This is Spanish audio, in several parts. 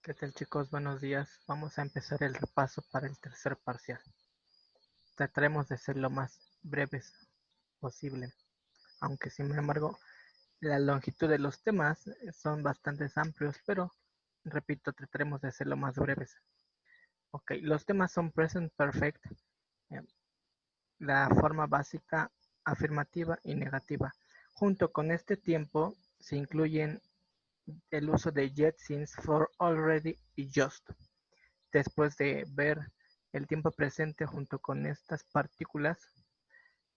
¿Qué tal, chicos? Buenos días. Vamos a empezar el repaso para el tercer parcial. Trataremos de ser lo más breves posible, aunque sin embargo la longitud de los temas son bastante amplios, pero repito, trataremos de ser lo más breves. Ok, los temas son present perfect, eh, la forma básica, afirmativa y negativa. Junto con este tiempo se incluyen el uso de yet, since, for, already y just. Después de ver el tiempo presente junto con estas partículas,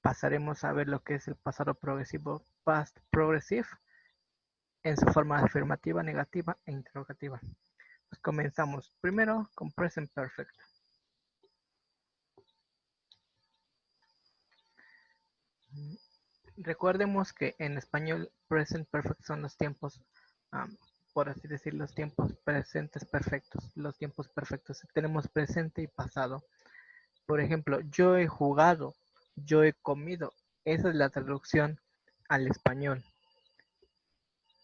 pasaremos a ver lo que es el pasado progresivo, past progressive, en su forma afirmativa, negativa e interrogativa. Pues comenzamos primero con present perfect. Recordemos que en español present perfect son los tiempos, um, por así decir, los tiempos presentes perfectos, los tiempos perfectos. Tenemos presente y pasado. Por ejemplo, yo he jugado, yo he comido. Esa es la traducción al español.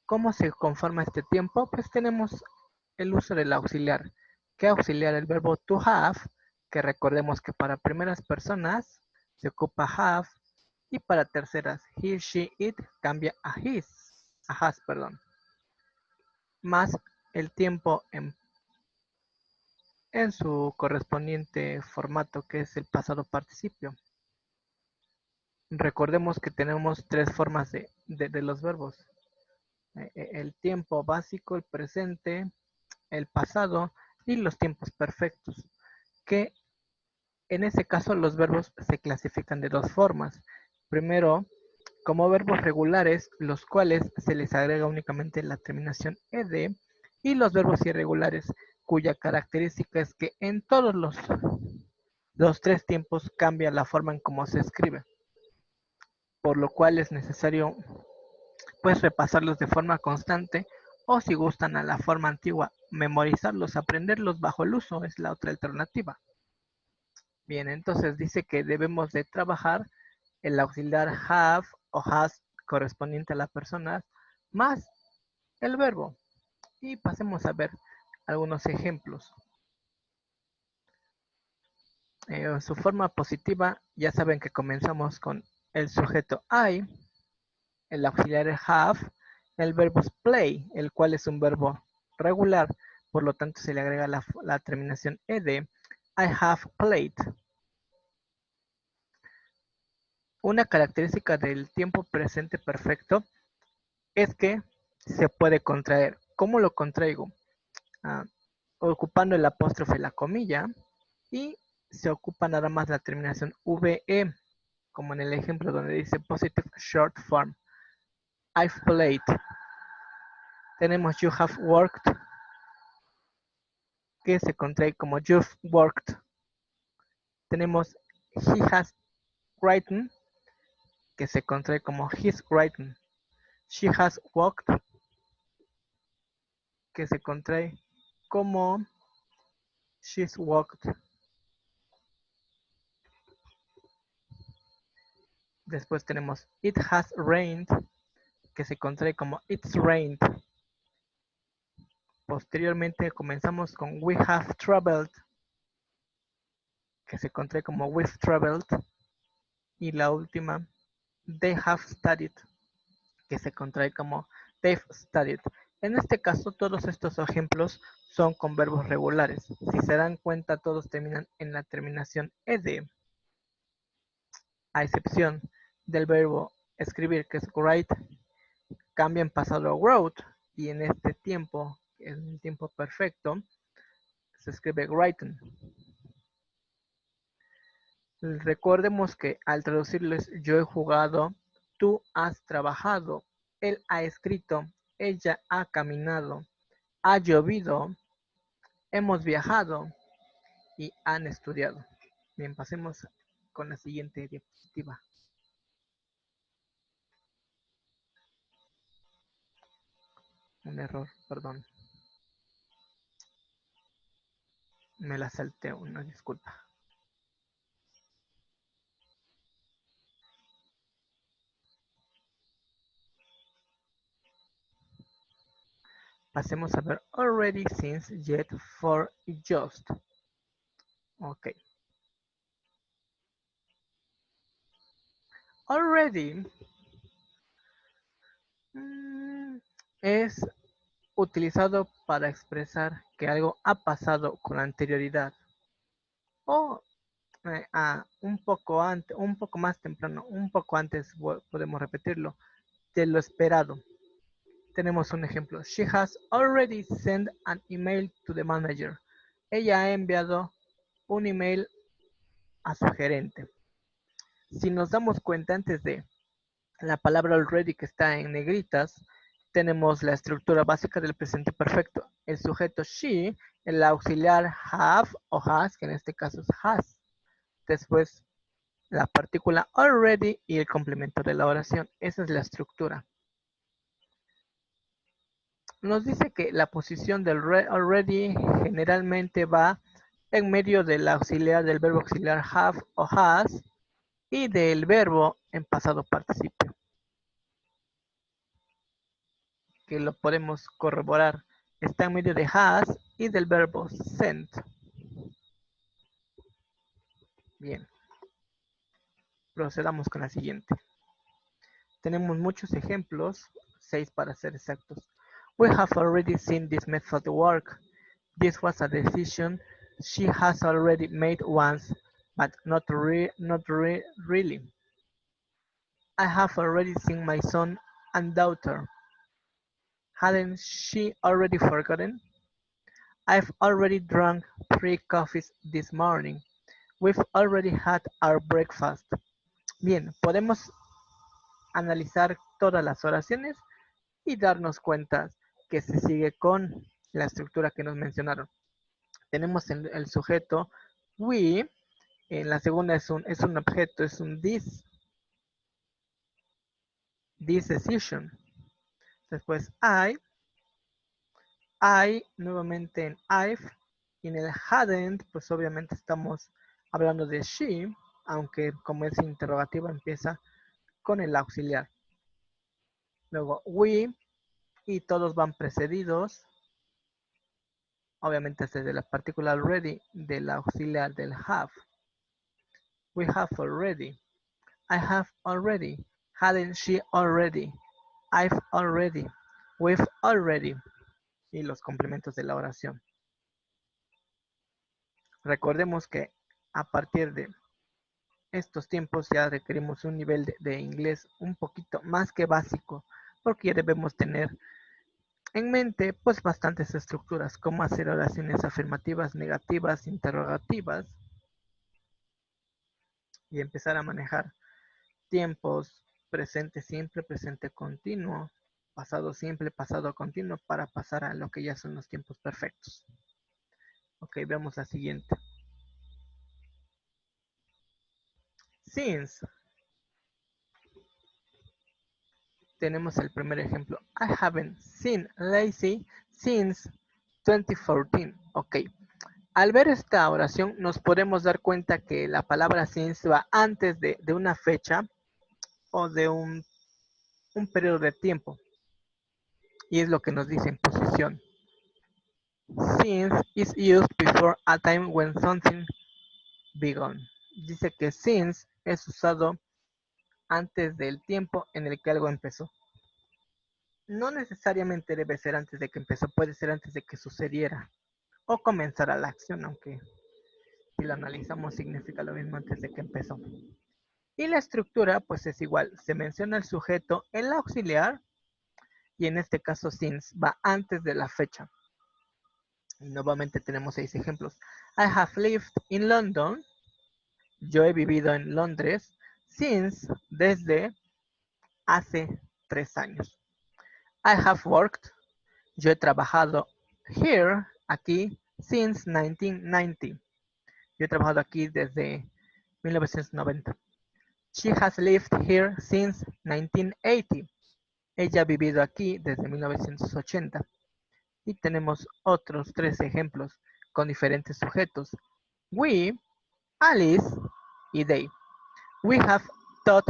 ¿Cómo se conforma este tiempo? Pues tenemos el uso del auxiliar. ¿Qué auxiliar? El verbo to have, que recordemos que para primeras personas se ocupa have y para terceras he, she, it cambia a his, a has, perdón. Más el tiempo en su correspondiente formato, que es el pasado participio. Recordemos que tenemos tres formas de los verbos. El tiempo básico, el presente, el pasado y los tiempos perfectos, que en ese caso los verbos se clasifican de dos formas. Primero, como verbos regulares, los cuales se les agrega únicamente la terminación ed, y los verbos irregulares, cuya característica es que en todos los tres tiempos cambia la forma en cómo se escribe, por lo cual es necesario pues repasarlos de forma constante, o si gustan a la forma antigua, memorizarlos, aprenderlos bajo el uso es la otra alternativa. Bien, entonces dice que debemos de trabajar el auxiliar have o has correspondiente a la persona más el verbo. Y pasemos a ver algunos ejemplos. En su forma positiva, ya saben que comenzamos con el sujeto I, el auxiliar have, el verbo es play, el cual es un verbo regular, por lo tanto se le agrega la terminación ed. I have played. Una característica del tiempo presente perfecto es que se puede contraer. ¿Cómo lo contraigo? Ah, ocupando el apóstrofe, la comilla, y se ocupa nada más la terminación VE, como en el ejemplo donde dice positive short form. I've played. Tenemos you have worked, que se contrae como you've worked. Tenemos he has written, que se contrae como he's written. She has walked, que se contrae como she's walked. Después tenemos it has rained, que se contrae como it's rained. Posteriormente comenzamos con we have traveled, que se contrae como we've traveled. Y la última, they have studied, que se contrae como they've studied. En este caso, todos estos ejemplos son con verbos regulares. Si se dan cuenta, todos terminan en la terminación ed, a excepción del verbo escribir, que es write, cambia en pasado a wrote, y en este tiempo, en el tiempo perfecto, se escribe written. Recordemos que al traducirles yo he jugado, tú has trabajado, él ha escrito, ella ha caminado, ha llovido, hemos viajado y han estudiado. Bien, pasemos con la siguiente diapositiva. Un error, perdón. Me la salté, una disculpa. Pasemos a ver already, since, yet, for y just. Ok. Already es utilizado para expresar que algo ha pasado con anterioridad o un poco antes, un poco más temprano, un poco antes, podemos repetirlo, de lo esperado. Tenemos un ejemplo. She has already sent an email to the manager. Ella ha enviado un email a su gerente. Si nos damos cuenta antes de la palabra already que está en negritas, tenemos la estructura básica del presente perfecto. El sujeto she, el auxiliar have o has, que en este caso es has. Después la partícula already y el complemento de la oración. Esa es la estructura. Nos dice que la posición del already generalmente va en medio del auxiliar del verbo auxiliar have o has y del verbo en pasado participio, que lo podemos corroborar. Está en medio de has y del verbo sent. Bien, procedamos con la siguiente. Tenemos muchos ejemplos, 6 para ser exactos. We have already seen this method work. This was a decision she has already made once, but not really. I have already seen my son and daughter. Hadn't she already forgotten? I've already drunk 3 coffees this morning. We've already had our breakfast. Bien, podemos analizar todas las oraciones y darnos cuenta que se sigue con la estructura que nos mencionaron. Tenemos el sujeto we, en la segunda es un objeto, es un this decision. Después I nuevamente en I've, y en el hadn't, pues obviamente estamos hablando de she, aunque como es interrogativa empieza con el auxiliar. Luego we, y todos van precedidos, obviamente desde la partícula already, del auxiliar del have. We have already. I have already. Hadn't she already? I've already. We've already. Y los complementos de la oración. Recordemos que a partir de estos tiempos ya requerimos un nivel de inglés un poquito más que básico, porque ya debemos tener en mente pues bastantes estructuras, como hacer oraciones afirmativas, negativas, interrogativas, y empezar a manejar tiempos, presente simple, presente continuo, pasado simple, pasado continuo, para pasar a lo que ya son los tiempos perfectos. Ok, veamos la siguiente. Since. Tenemos el primer ejemplo. I haven't seen lazy since 2014. Ok. Al ver esta oración nos podemos dar cuenta que la palabra since va antes de una fecha o de un periodo de tiempo. Y es lo que nos dice en posición. Since is used before a time when something began. Dice que since es usado antes del tiempo en el que algo empezó. No necesariamente debe ser antes de que empezó, puede ser antes de que sucediera o comenzara la acción, aunque si lo analizamos significa lo mismo antes de que empezó. Y la estructura pues es igual, se menciona el sujeto, el auxiliar, y en este caso since va antes de la fecha. Y nuevamente tenemos 6 ejemplos. I have lived in London. Yo he vivido en Londres since, desde hace 3 años. I have worked. Yo he trabajado here, aquí, since 1990. Yo he trabajado aquí desde 1990. She has lived here since 1980. Ella ha vivido aquí desde 1980. Y tenemos otros 3 ejemplos con diferentes sujetos. We, Alice y they. We have taught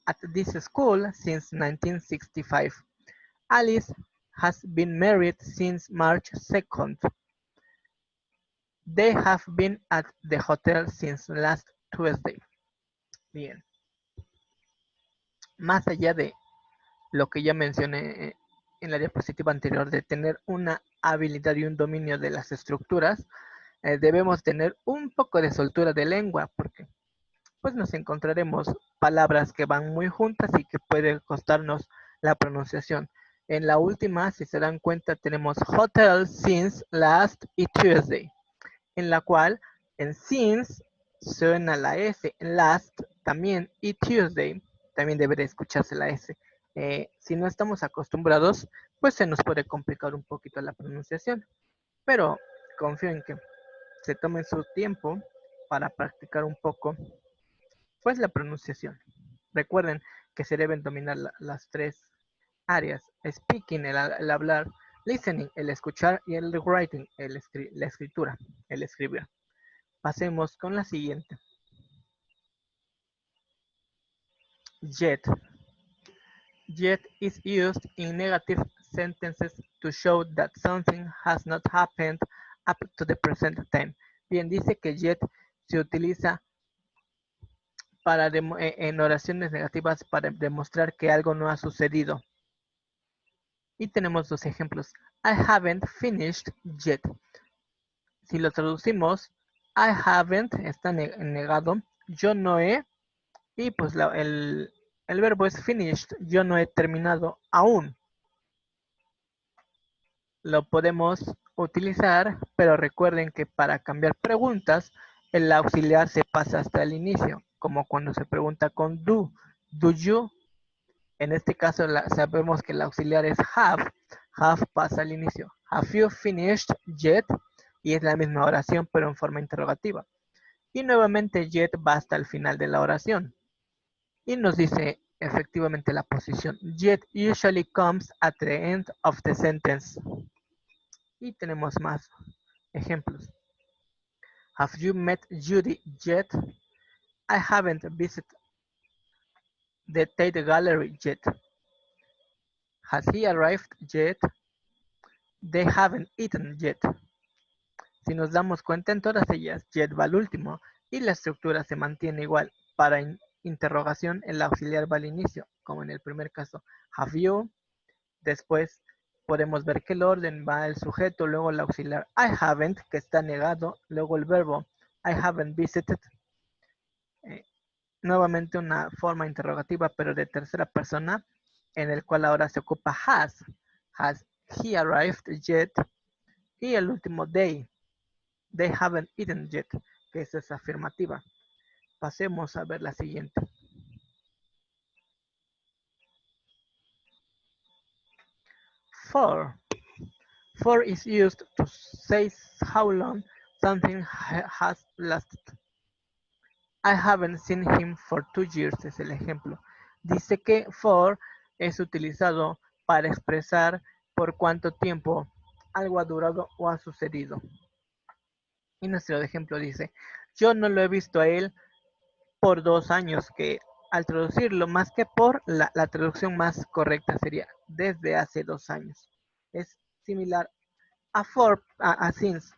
at this school since 1965. Alice has been married since March 2nd. They have been at the hotel since last Tuesday. Bien, más allá de lo que ya mencioné en la diapositiva anterior, de tener una habilidad y un dominio de las estructuras, debemos tener un poco de soltura de lengua, porque pues nos encontraremos palabras que van muy juntas y que puede costarnos la pronunciación. En la última, si se dan cuenta, tenemos hotel since last y Tuesday, en la cual en since suena la S, en last también y Tuesday también debería escucharse la S. Si no estamos acostumbrados, pues se nos puede complicar un poquito la pronunciación, pero confío en que se tomen su tiempo para practicar un poco pues la pronunciación. Recuerden que se deben dominar las tres áreas: speaking, el hablar; listening, el escuchar; y el writing, la escritura, el escribir. Pasemos con la siguiente. Yet. Yet is used in negative sentences to show that something has not happened up to the present time. Bien, dice que yet se utiliza para en oraciones negativas para demostrar que algo no ha sucedido. Y tenemos dos ejemplos. I haven't finished yet. Si lo traducimos, I haven't está negado, yo no he, y pues el verbo es finished, yo no he terminado aún. Lo podemos utilizar, pero recuerden que para cambiar preguntas, el auxiliar se pasa hasta el inicio, como cuando se pregunta con do you. En este caso sabemos que el auxiliar es have. Have pasa al inicio. Have you finished yet? Y es la misma oración, pero en forma interrogativa. Y nuevamente yet va hasta el final de la oración. Y nos dice efectivamente la posición. Yet usually comes at the end of the sentence. Y tenemos más ejemplos. Have you met Judy yet? I haven't visited the Tate Gallery yet. Has he arrived yet? They haven't eaten yet. Si nos damos cuenta, en todas ellas, yet va al último y la estructura se mantiene igual. Para interrogación, el auxiliar va al inicio, como en el primer caso. Have you? Después podemos ver que el orden va el sujeto, luego el auxiliar I haven't, que está negado, luego el verbo I haven't visited. Nuevamente una forma interrogativa, pero de tercera persona, en el cual ahora se ocupa has. Has he arrived yet? Y el último they. They haven't eaten yet, que es afirmativa. Pasemos a ver la siguiente. For. For is used to say how long something has lasted. I haven't seen him for 2 years es el ejemplo. Dice que for es utilizado para expresar por cuánto tiempo algo ha durado o ha sucedido. Y nuestro ejemplo dice, yo no lo he visto a él por 2 años, que al traducirlo más que por, la traducción más correcta sería desde hace 2 años. Es similar a for, a since,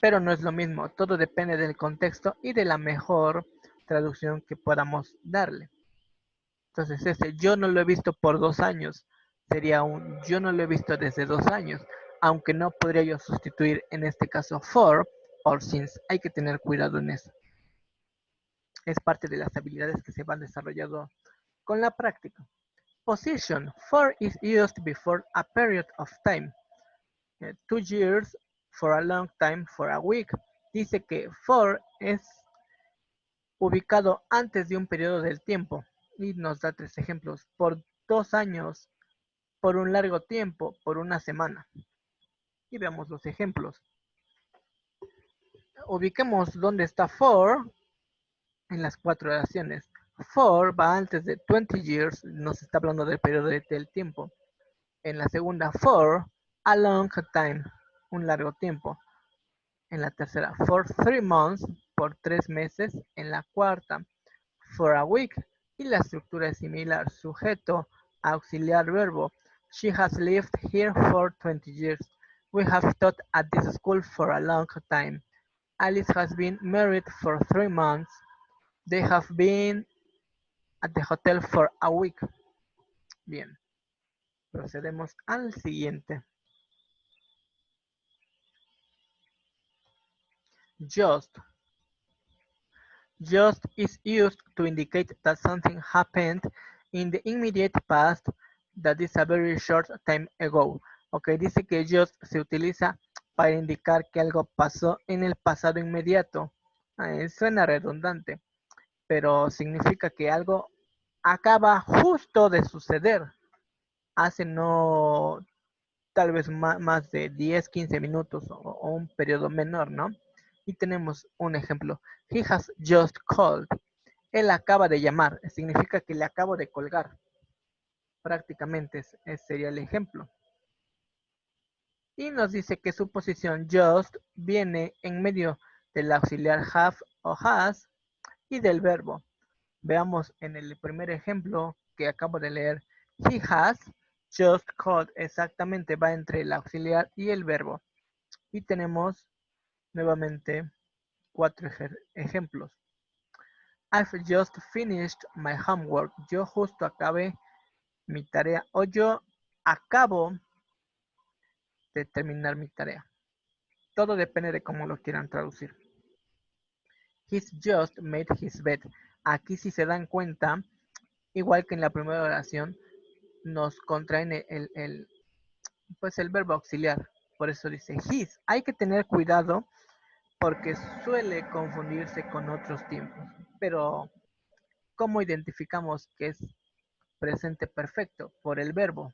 pero no es lo mismo. Todo depende del contexto y de la mejor traducción que podamos darle. Entonces yo no lo he visto por 2 años, sería un yo no lo he visto desde 2 años, aunque no podría yo sustituir en este caso for o since. Hay que tener cuidado en eso. Es parte de las habilidades que se van desarrollando con la práctica. Position. For is used before a period of time. 2 years, for a long time, for a week. Dice que for es ubicado antes de un periodo del tiempo. Y nos da 3 ejemplos. Por 2 años, por un largo tiempo, por una semana. Y veamos los ejemplos. Ubiquemos dónde está for en las 4 oraciones. For va antes de 20 years, nos está hablando del periodo del tiempo. En la segunda, for a long time, un largo tiempo. En la tercera, for 3 months, por 3 meses. En la cuarta, for a week, y la estructura es similar: sujeto, auxiliar, verbo. She has lived here for 20 years. We have taught at this school for a long time. Alice has been married for 3 months. They have been at the hotel for a week. Bien, procedemos al siguiente. Just. Just is used to indicate that something happened in the immediate past that is a very short time ago. Ok, dice que just se utiliza para indicar que algo pasó en el pasado inmediato. Suena redundante, pero significa que algo acaba justo de suceder. Hace no, tal vez más de 10, 15 minutos o un periodo menor, ¿no? Y tenemos un ejemplo. He has just called. Él acaba de llamar. Significa que le acabo de colgar. Prácticamente ese sería el ejemplo. Y nos dice que su posición just viene en medio del auxiliar have o has y del verbo. Veamos en el primer ejemplo que acabo de leer. He has just called. Exactamente va entre el auxiliar y el verbo. Y tenemos nuevamente 4 ejemplos. I've just finished my homework. Yo justo acabé mi tarea o yo acabo de terminar mi tarea. Todo depende de cómo lo quieran traducir. He's just made his bed. Aquí si se dan cuenta, igual que en la primera oración, nos contraen pues el verbo auxiliar. Por eso dice his. Hay que tener cuidado porque suele confundirse con otros tiempos. Pero, ¿cómo identificamos que es presente perfecto? Por el verbo.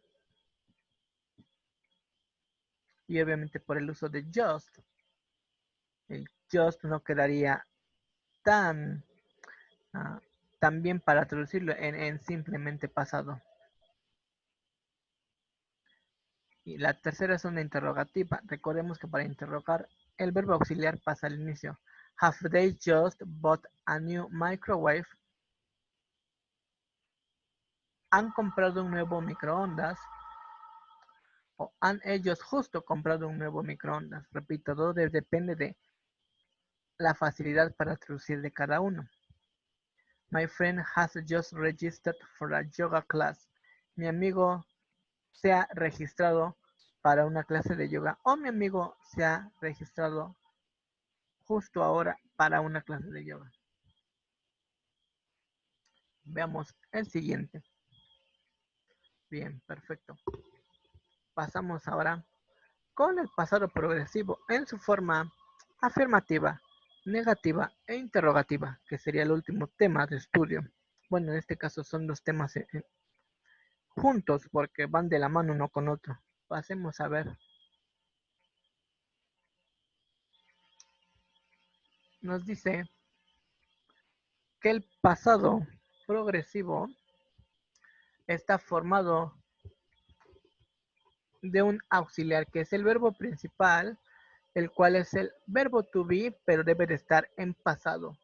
Y obviamente por el uso de just. El just no quedaría tan, uh, tan bien para traducirlo en simplemente pasado. Y la tercera es una interrogativa. Recordemos que para interrogar el verbo auxiliar pasa al inicio. Have they just bought a new microwave? ¿Han comprado un nuevo microondas? O han ellos justo comprado un nuevo microondas. Repito, todo depende de la facilidad para traducir de cada uno. My friend has just registered for a yoga class. Mi amigo se ha registrado para una clase de yoga. O mi amigo se ha registrado justo ahora para una clase de yoga. Veamos el siguiente. Bien, perfecto. Pasamos ahora con el pasado progresivo en su forma afirmativa, negativa e interrogativa, que sería el último tema de estudio. Bueno, en este caso son dos temas juntos porque van de la mano uno con otro. Pasemos a ver. Nos dice que el pasado progresivo está formado de un auxiliar que es el verbo principal, el cual es el verbo to be, pero debe de estar en pasado.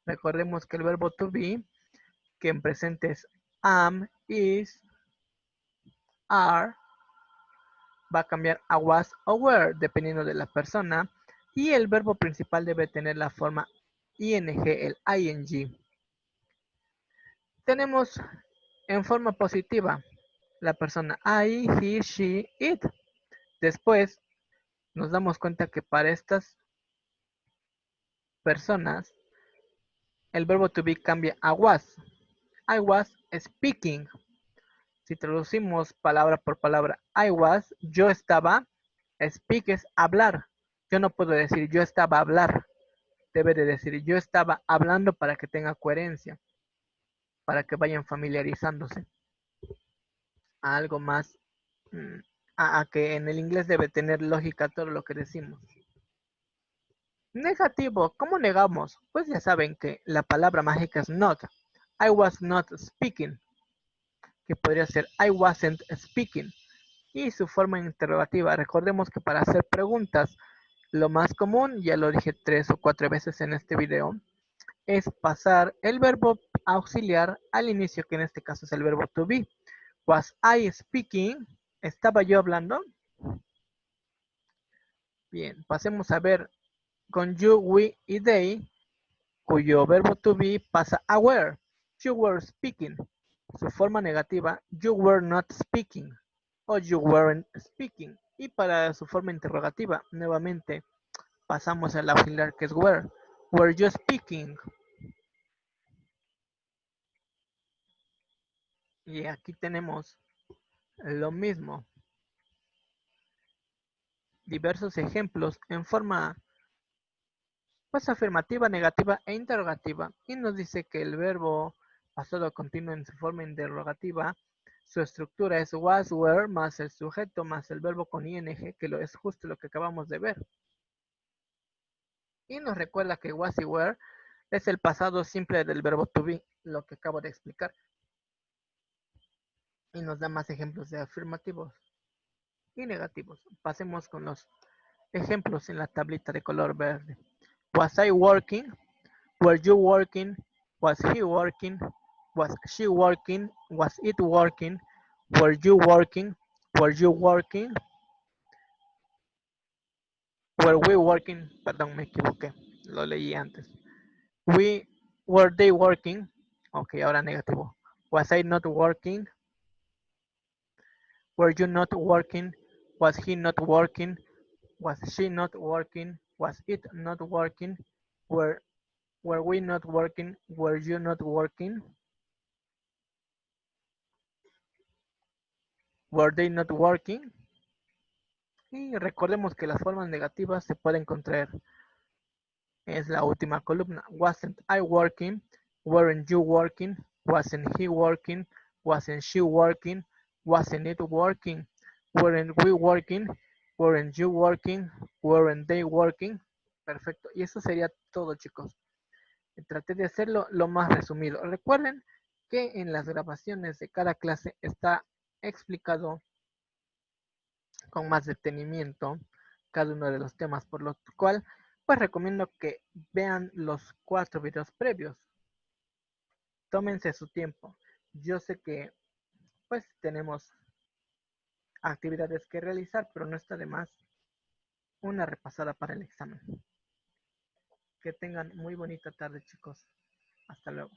Recordemos que el verbo to be, que en presente es am, is, are, va a cambiar a was o were, dependiendo de la persona, y el verbo principal debe tener la forma ing, el ing. Tenemos en forma positiva la persona I, he, she, it. Después nos damos cuenta que para estas personas el verbo to be cambia a was. I was speaking. Si traducimos palabra por palabra, I was, yo estaba, speak es hablar. Yo no puedo decir yo estaba a hablar. Debe de decir yo estaba hablando para que tenga coherencia, para que vayan familiarizándose a algo más, a que en el inglés debe tener lógica todo lo que decimos. Negativo, ¿cómo negamos? Pues ya saben que la palabra mágica es not. I was not speaking, que podría ser I wasn't speaking. Y su forma interrogativa, recordemos que para hacer preguntas, lo más común, ya lo dije 3 o 4 veces en este video, es pasar el verbo auxiliar al inicio, que en este caso es el verbo to be. Was I speaking? ¿Estaba yo hablando? Bien, pasemos a ver con you, we y they, cuyo verbo to be pasa a were. You were speaking. Su forma negativa, you were not speaking o you weren't speaking. Y para su forma interrogativa, nuevamente pasamos al auxiliar que es were. Were you speaking? Y aquí tenemos lo mismo. Diversos ejemplos en forma pues afirmativa, negativa e interrogativa. Y nos dice que el verbo pasado continuo en su forma interrogativa, su estructura es was, were, más el sujeto, más el verbo con ing, que es justo lo que acabamos de ver. Y nos recuerda que was y were es el pasado simple del verbo to be, lo que acabo de explicar. Y nos da más ejemplos de afirmativos y negativos. Pasemos con los ejemplos en la tablita de color verde. Was I working? Were you working? Was he working? Was she working? Was it working? Were you working? Were you working? Were we working? Perdón, me equivoqué. Lo leí antes. Were they working? Ok, ahora negativo. Was I not working? Were you not working? Was he not working? Was she not working? Was it not working? Were we not working? Were you not working? Were they not working? Y recordemos que las formas negativas se pueden contraer. Es la última columna. Wasn't I working? Weren't you working? Wasn't he working? Wasn't she working? Wasn't it working? Weren't we working? Weren't you working? Weren't they working? Perfecto. Y eso sería todo, chicos. Traté de hacerlo lo más resumido. Recuerden que en las grabaciones de cada clase está explicado con más detenimiento cada uno de los temas, por lo cual pues recomiendo que vean los 4 videos previos. Tómense su tiempo. Yo sé que pues tenemos actividades que realizar, pero no está de más una repasada para el examen. Que tengan muy bonita tarde, chicos. Hasta luego.